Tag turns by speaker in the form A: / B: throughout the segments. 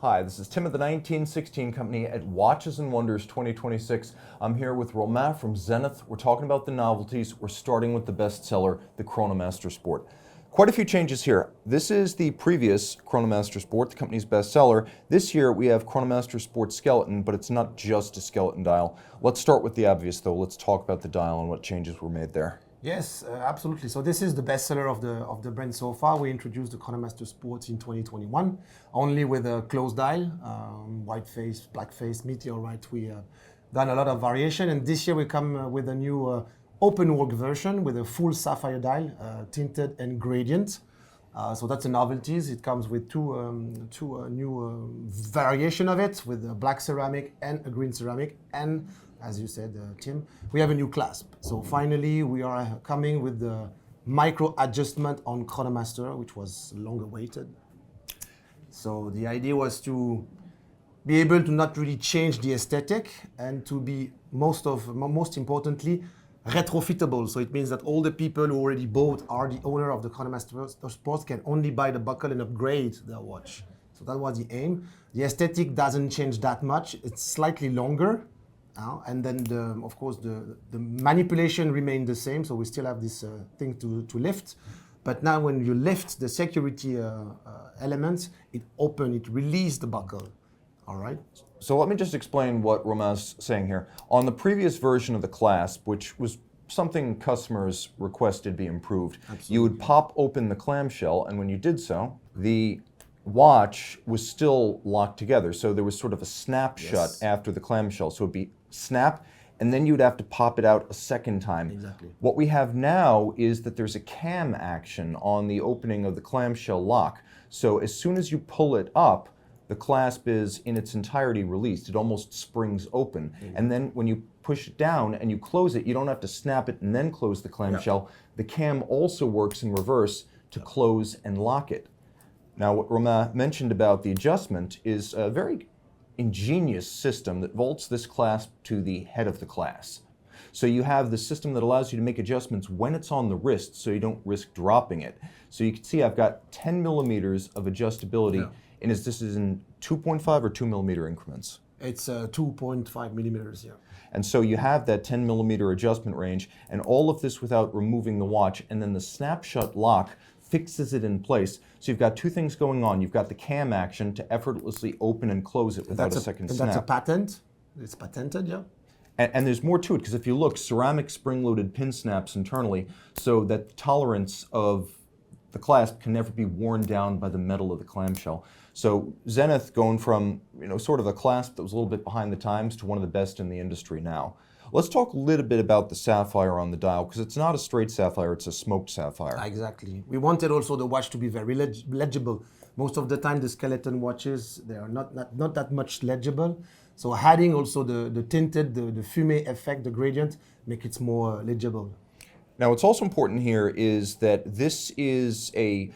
A: Hi, this is Tim of the 1916 Company at Watches and Wonders 2026. I'm here with Romain from Zenith. We're talking about the novelties. We're starting with the bestseller, the Chronomaster Sport. Quite a few changes here. This is the previous Chronomaster Sport, the company's bestseller. This year we have Chronomaster Sport Skeleton, but it's not just a skeleton dial. Let's start with the obvious though. Let's talk about the dial and what changes were made there.
B: Yes, absolutely. So this is the bestseller of the brand so far. We introduced the Chronomaster Sport in 2021, only with a closed dial, white face, black face, meteorite. We done a lot of variation, and this year we come with a new open work version with a full sapphire dial, tinted and gradient. So that's a novelty. It comes with two new variation of it, with a black ceramic and a green ceramic, and as you said, Tim, we have a new clasp. So finally, we are coming with the micro adjustment on Chronomaster, which was long awaited. So the idea was to be able to not really change the aesthetic and to be most importantly, retrofittable. So it means that all the people who already bought are the owner of the Chronomaster Sport can only buy the buckle and upgrade their watch. So that was the aim. The aesthetic doesn't change that much. It's slightly longer. And then, of course, the manipulation remained the same, so we still have this thing to lift. But now when you lift the security elements, it releases the buckle, all right?
A: So let me just explain what Romain's saying here. On the previous version of the Clasp, which was something customers requested be improved, you would pop open the clamshell, and when you did so, the watch was still locked together. So there was sort of a snap shut after the clamshell. So it'd be snap, and then you'd have to pop it out a second time.
B: Exactly.
A: What we have now is that there's a cam action on the opening of the clamshell lock. So as soon as you pull it up, the clasp is in its entirety released. It almost springs open. And then when you push it down and you close it, you don't have to snap it and then close the clamshell. The cam also works in reverse to close and lock it. Now, what Romain mentioned about the adjustment is a very ingenious system that vaults this clasp to the head of the clasp. So you have the system that allows you to make adjustments when it's on the wrist so you don't risk dropping it. So you can see I've got 10 millimeters of adjustability, and this is in 2.5 or 2 millimeter increments?
B: It's 2.5 millimeters,
A: And so you have that 10 millimeter adjustment range, and all of this without removing the watch, and then the snapshot lock fixes it in place. So you've got two things going on. You've got the cam action to effortlessly open and close it without a second snap.
B: That's a patent. It's patented,
A: And there's more to it, because if you look, ceramic spring-loaded pin snaps internally, so that the tolerance of the clasp can never be worn down by the metal of the clamshell. So Zenith going from sort of a clasp that was a little bit behind the times to one of the best in the industry now. Let's talk a little bit about the sapphire on the dial, because it's not a straight sapphire, it's a smoked sapphire.
B: Exactly. We wanted also the watch to be very legible. Most of the time the skeleton watches, they are not that much legible. So adding also the tinted, the fumé effect, the gradient, make it more legible.
A: Now what's also important here is that this is a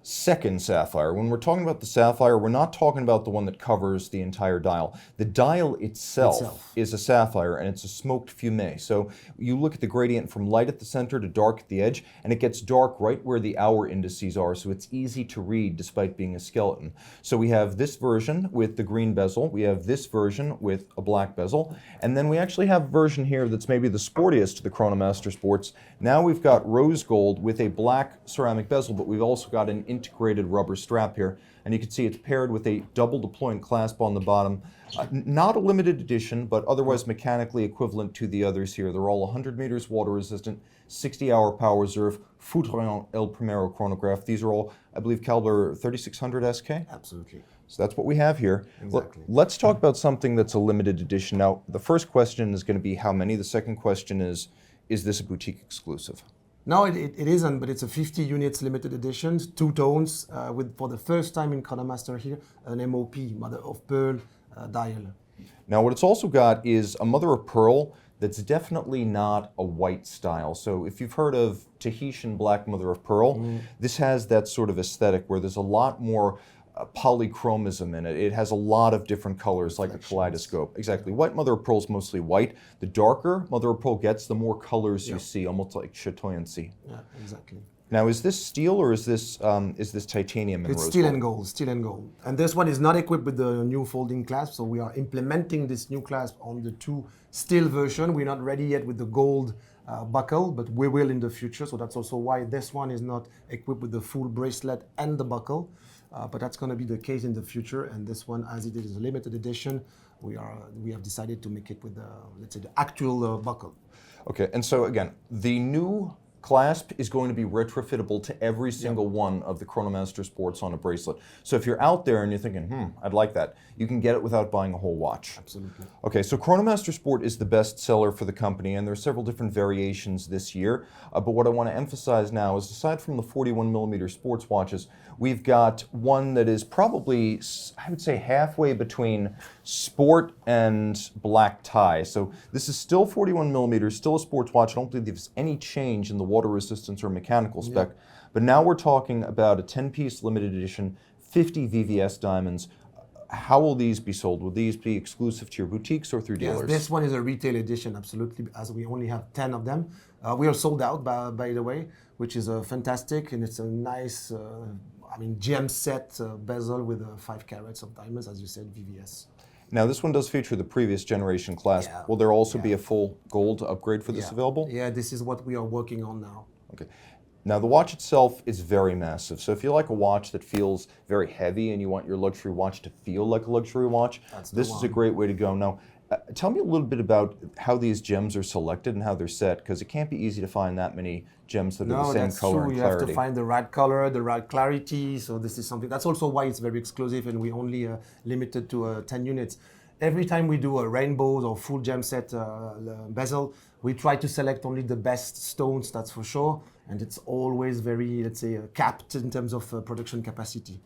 A: second sapphire. When we're talking about the sapphire, we're not talking about the one that covers the entire dial. The dial itself is a sapphire, and it's a smoked fumé. So you look at the gradient from light at the center to dark at the edge, and it gets dark right where the hour indices are, so it's easy to read despite being a skeleton. So we have this version with the green bezel, we have this version with a black bezel, and then we actually have a version here that's maybe the sportiest of the Chronomaster Sports. Now we've got rose gold with a black ceramic bezel, but we've also got an integrated rubber strap here, and you can see it's paired with a double deploying clasp on the bottom. Not a limited edition, but otherwise mechanically equivalent to the others here. They're all 100 meters water resistant, 60-hour power reserve, Foudroyant El Primero chronograph. These are all, I believe, caliber 3600 SK?
B: Absolutely.
A: So that's what we have here.
B: Exactly.
A: Let's talk about something that's a limited edition. Now, the first question is going to be how many? The second question is this a boutique exclusive?
B: No, it isn't, but it's a 50 units limited edition, two tones, with for the first time in Chronomaster here, an MOP, mother of pearl dial.
A: Now what it's also got is a mother of pearl that's definitely not a white style. So if you've heard of Tahitian black mother of pearl, this has that sort of aesthetic where there's a lot more polychromism in it. It has a lot of different colors, like a kaleidoscope. Exactly. White mother of pearl is mostly white. The darker mother of pearl gets, the more colors you see, almost like chatoyancy.
B: Yeah, exactly.
A: Now, is this steel or is this titanium and
B: It's
A: rose
B: steel
A: gold?
B: and gold, steel and gold. And this one is not equipped with the new folding clasp, so we are implementing this new clasp on the two steel version. We're not ready yet with the gold buckle, but we will in the future. So that's also why this one is not equipped with the full bracelet and the buckle. But that's going to be the case in the future. And this one, as it is a limited edition, we have decided to make it with the, let's say, the actual buckle.
A: Okay, and so again, the new clasp is going to be retrofittable to every single one of the Chronomaster Sports on a bracelet. So if you're out there and you're thinking, I'd like that, you can get it without buying a whole watch.
B: Absolutely.
A: Okay, so Chronomaster Sport is the best seller for the company, and there are several different variations this year. But what I want to emphasize now is, aside from the 41mm sports watches, we've got one that is probably, I would say, halfway between sport and black tie. So this is still 41mm, still a sports watch. I don't believe there's any change in the water resistance or mechanical spec. But now we're talking about a 10-piece limited edition, 50 VVS diamonds. How will these be sold? Will these be exclusive to your boutiques or through dealers?
B: Yes, this one is a retail edition, absolutely, as we only have 10 of them. We are sold out, by the way, which is fantastic, and it's a nice, gem set bezel with 5 carats of diamonds, as you said, VVS.
A: Now, this one does feature the previous generation clasp.
B: Yeah.
A: Will there also be a full gold upgrade for this
B: Yeah.
A: available?
B: Yeah, this is what we are working on now.
A: Okay. Now, the watch itself is very massive. So if you like a watch that feels very heavy and you want your luxury watch to feel like a luxury watch, this is a great way to go. Now, tell me a little bit about how these gems are selected and how they're set, because it can't be easy to find that many gems that are the same color and clarity.
B: You have to find the right color, the right clarity. So this is something, that's also why it's very exclusive, and we only limited to 10 units. Every time we do a rainbows or full gem set bezel, we try to select only the best stones, that's for sure. And it's always very, let's say, capped in terms of production capacity.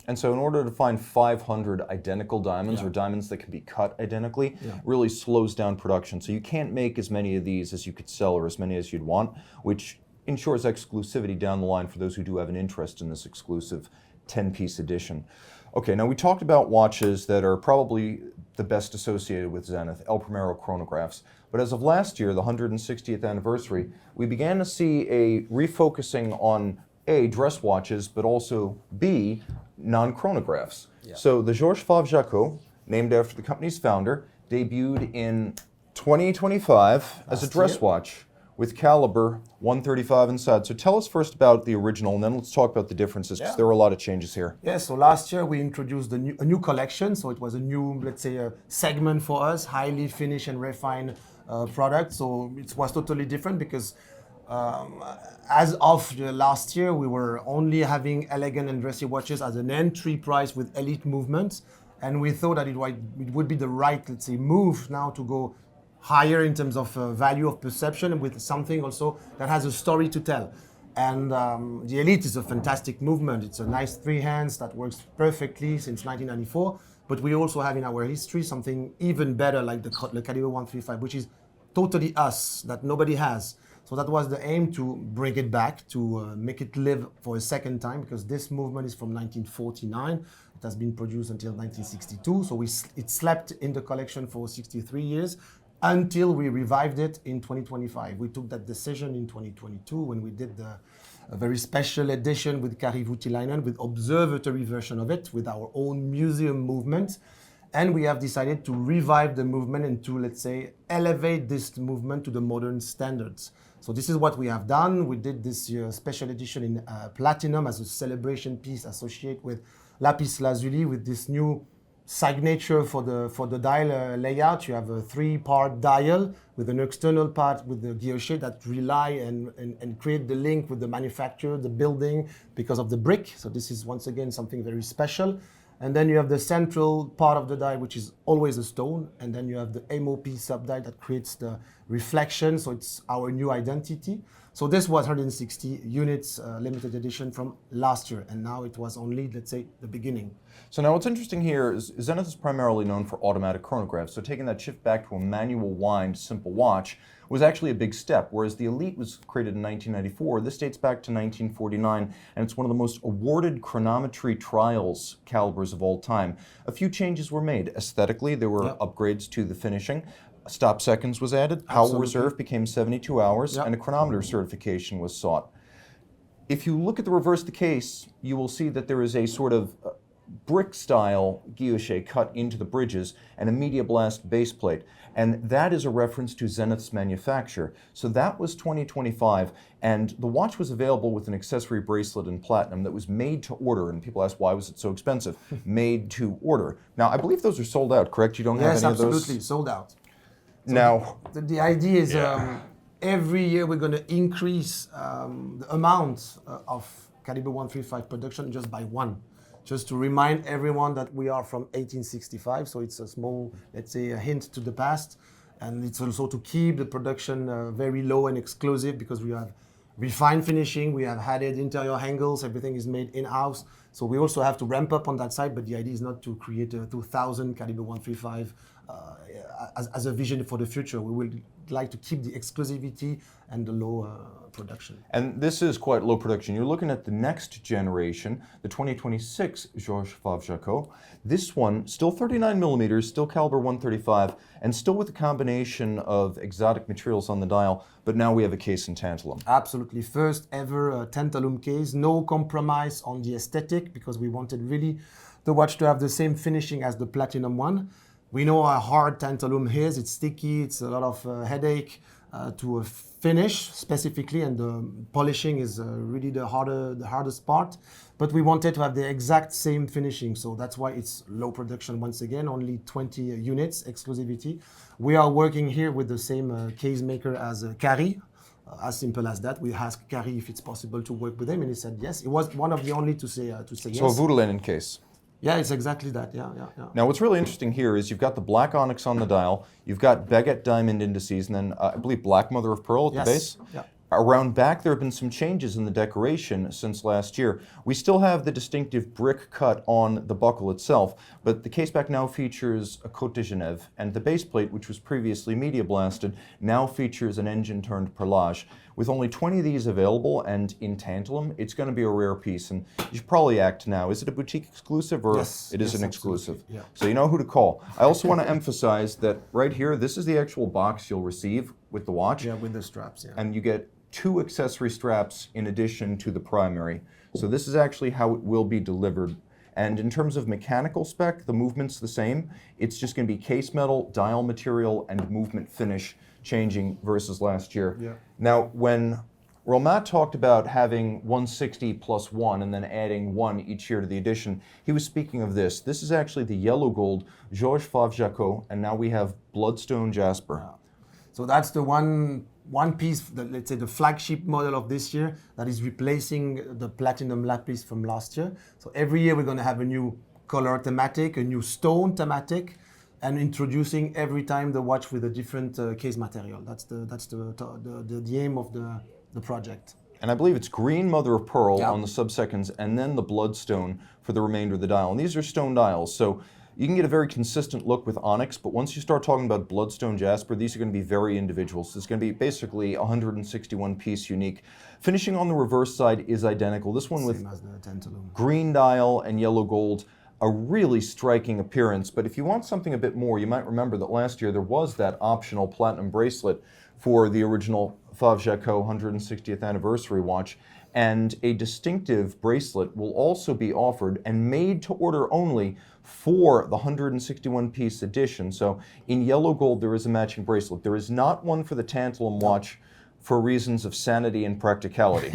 A: And so in order to find 500 identical diamonds or diamonds that can be cut identically, really slows down production. So you can't make as many of these as you could sell or as many as you'd want, which ensures exclusivity down the line for those who do have an interest in this exclusive 10-piece edition. Okay, now we talked about watches that are probably the best associated with Zenith, El Primero chronographs. But as of last year, the 160th anniversary, we began to see a refocusing on A, dress watches, but also B, non-chronographs. So the Georges Favre Jaquot, named after the company's founder, debuted in 2025 as a dress watch with caliber 135 inside. So tell us first about the original, and then let's talk about the differences, because there were a lot of changes here.
B: Yeah, so last year we introduced a new collection. So it was a new, let's say, a segment for us, highly finished and refined product. So it was totally different because as of last year, we were only having elegant and dressy watches as an entry price with elite movements. And we thought that it would be the right, let's say, move now to go higher in terms of value of perception, with something also that has a story to tell. And the Elite is a fantastic movement. It's a nice 3 hands that works perfectly since 1994. But we also have in our history something even better, like the Caliber 135, which is totally us, that nobody has. So that was the aim, to bring it back, to make it live for a second time, because this movement is from 1949. It has been produced until 1962. So it slept in the collection for 63 years. Until we revived it in 2025. We took that decision in 2022 when we did a very special edition with Karivuutilainen, with observatory version of it, with our own museum movement. And we have decided to revive the movement and to, let's say, elevate this movement to the modern standards. So this is what we have done. We did this special edition in platinum as a celebration piece associated with lapis lazuli, with this new signature for the dial layout. You have a 3-part dial with an external part with the guilloche that rely and create the link with the manufacturer, the building, because of the brick. So this is once again something very special. And then you have the central part of the dial, which is always a stone. And then you have the MOP subdial that creates the reflection. So it's our new identity. So this was 160 units limited edition from last year. And now it was only, let's say, the beginning.
A: So now what's interesting here is Zenith is primarily known for automatic chronographs. So taking that shift back to a manual wind simple watch was actually a big step. Whereas the Elite was created in 1994, this dates back to 1949, and it's one of the most awarded chronometry trials calibers of all time. A few changes were made. Aesthetically, there were upgrades to the finishing. Stop seconds was added, power reserve became 72 hours, and a chronometer certification was sought. If you look at the reverse of the case, you will see that there is a sort of brick-style guilloche cut into the bridges and a media blast base plate. And that is a reference to Zenith's manufacture. So that was 2025, and the watch was available with an accessory bracelet in platinum that was made to order. And people ask, why was it so expensive? Made to order. Now, I believe those are sold out, correct? You don't have any of those?
B: Yes, absolutely, sold out. So
A: now,
B: the idea is every year we're going to increase the amount of Caliber 135 production just by one. Just to remind everyone that we are from 1865, so it's a small, let's say, a hint to the past. And it's also to keep the production very low and exclusive, because we have refined finishing, we have added interior angles, everything is made in-house. So we also have to ramp up on that side, but the idea is not to create a 2000 Caliber 135 as a vision for the future. We will like to keep the exclusivity and the low production.
A: And this is quite low production. You're looking at the next generation, the 2026 Georges Favre Jaquot. This one, still 39 millimeters, still caliber 135, and still with a combination of exotic materials on the dial, but now we have a case in tantalum.
B: Absolutely. First ever tantalum case, no compromise on the aesthetic, because we wanted really the watch to have the same finishing as the platinum one. We know how hard tantalum is. It's sticky. It's a lot of headache to finish specifically, and the polishing is really the hardest part. But we wanted to have the exact same finishing, so that's why it's low production once again. Only 20 units exclusivity. We are working here with the same case maker as Cari. As simple as that. We asked Cari if it's possible to work with him, and he said yes. He was one of the only to say yes.
A: So a voodoo linen case.
B: Yeah, it's exactly that. Yeah.
A: Now, what's really interesting here is you've got the black onyx on the dial, you've got baguette diamond indices, and then I believe black mother of pearl at the base.
B: Yeah.
A: Around back, there have been some changes in the decoration since last year. We still have the distinctive brick cut on the buckle itself, but the case back now features a Côte de Genève, and the base plate, which was previously media blasted, now features an engine-turned perlage. With only 20 of these available and in tantalum, it's going to be a rare piece, and you should probably act now. Is it a boutique exclusive, or
B: yes,
A: it is an
B: absolutely.
A: Exclusive?
B: Yeah.
A: So you know who to call. I also want to emphasize that right here, this is the actual box you'll receive with the watch.
B: Yeah, with the straps, yeah.
A: And you get 2 accessory straps in addition to the primary. So this is actually how it will be delivered. And in terms of mechanical spec, the movement's the same. It's just going to be case metal, dial material, and movement finish changing versus last year.
B: Yeah.
A: Now, when Romain talked about having 160 plus 1 and then adding 1 each year to the edition, he was speaking of this. This is actually the yellow gold Georges Favre Jaquot, and now we have bloodstone jasper.
B: Wow. So that's the one piece, let's say the flagship model of this year, that is replacing the platinum lapis from last year. So every year we're going to have a new color thematic, a new stone thematic, and introducing every time the watch with a different case material. That's the aim of the project.
A: And I believe it's green mother of pearl
B: Yeah.
A: on the subseconds, and then the bloodstone for the remainder of the dial. And these are stone dials, so you can get a very consistent look with onyx, but once you start talking about bloodstone jasper, these are going to be very individual. So it's going to be basically 161 piece unique. Finishing on the reverse side is identical. This one with
B: Same as the tantalum.
A: green dial and yellow gold, a really striking appearance. But if you want something a bit more, you might remember that last year there was that optional platinum bracelet for the original Favre Jaquot 160th anniversary watch. And a distinctive bracelet will also be offered and made to order only for the 161 piece edition. So in yellow gold, there is a matching bracelet. There is not one for the tantalum watch for reasons of sanity and practicality.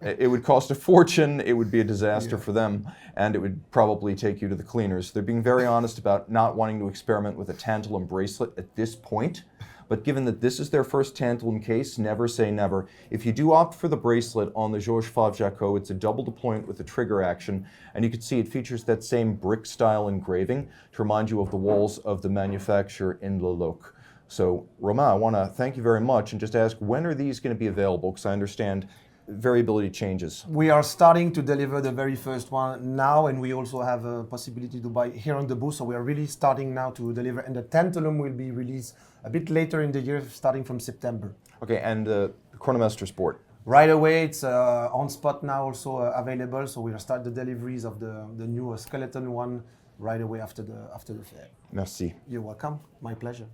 A: It would cost a fortune, it would be a disaster for them, and it would probably take you to the cleaners. They're being very honest about not wanting to experiment with a tantalum bracelet at this point. But given that this is their first tantalum case, never say never. If you do opt for the bracelet on the Georges Favre Jaquot, it's a double deployment with a trigger action, and you can see it features that same brick-style engraving to remind you of the walls of the manufacturer in Le Loc. So, Romain, I want to thank you very much and just ask, when are these going to be available? Because I understand variability changes.
B: We are starting to deliver the very first one now, and we also have a possibility to buy here on the booth. So we are really starting now to deliver, and the tantalum will be released a bit later in the year, starting from September.
A: Okay, and Chronomaster Sport.
B: Right away, it's on spot now, also available. So we will start the deliveries of the new skeleton one right away after the fair.
A: Merci.
B: You're welcome. My pleasure.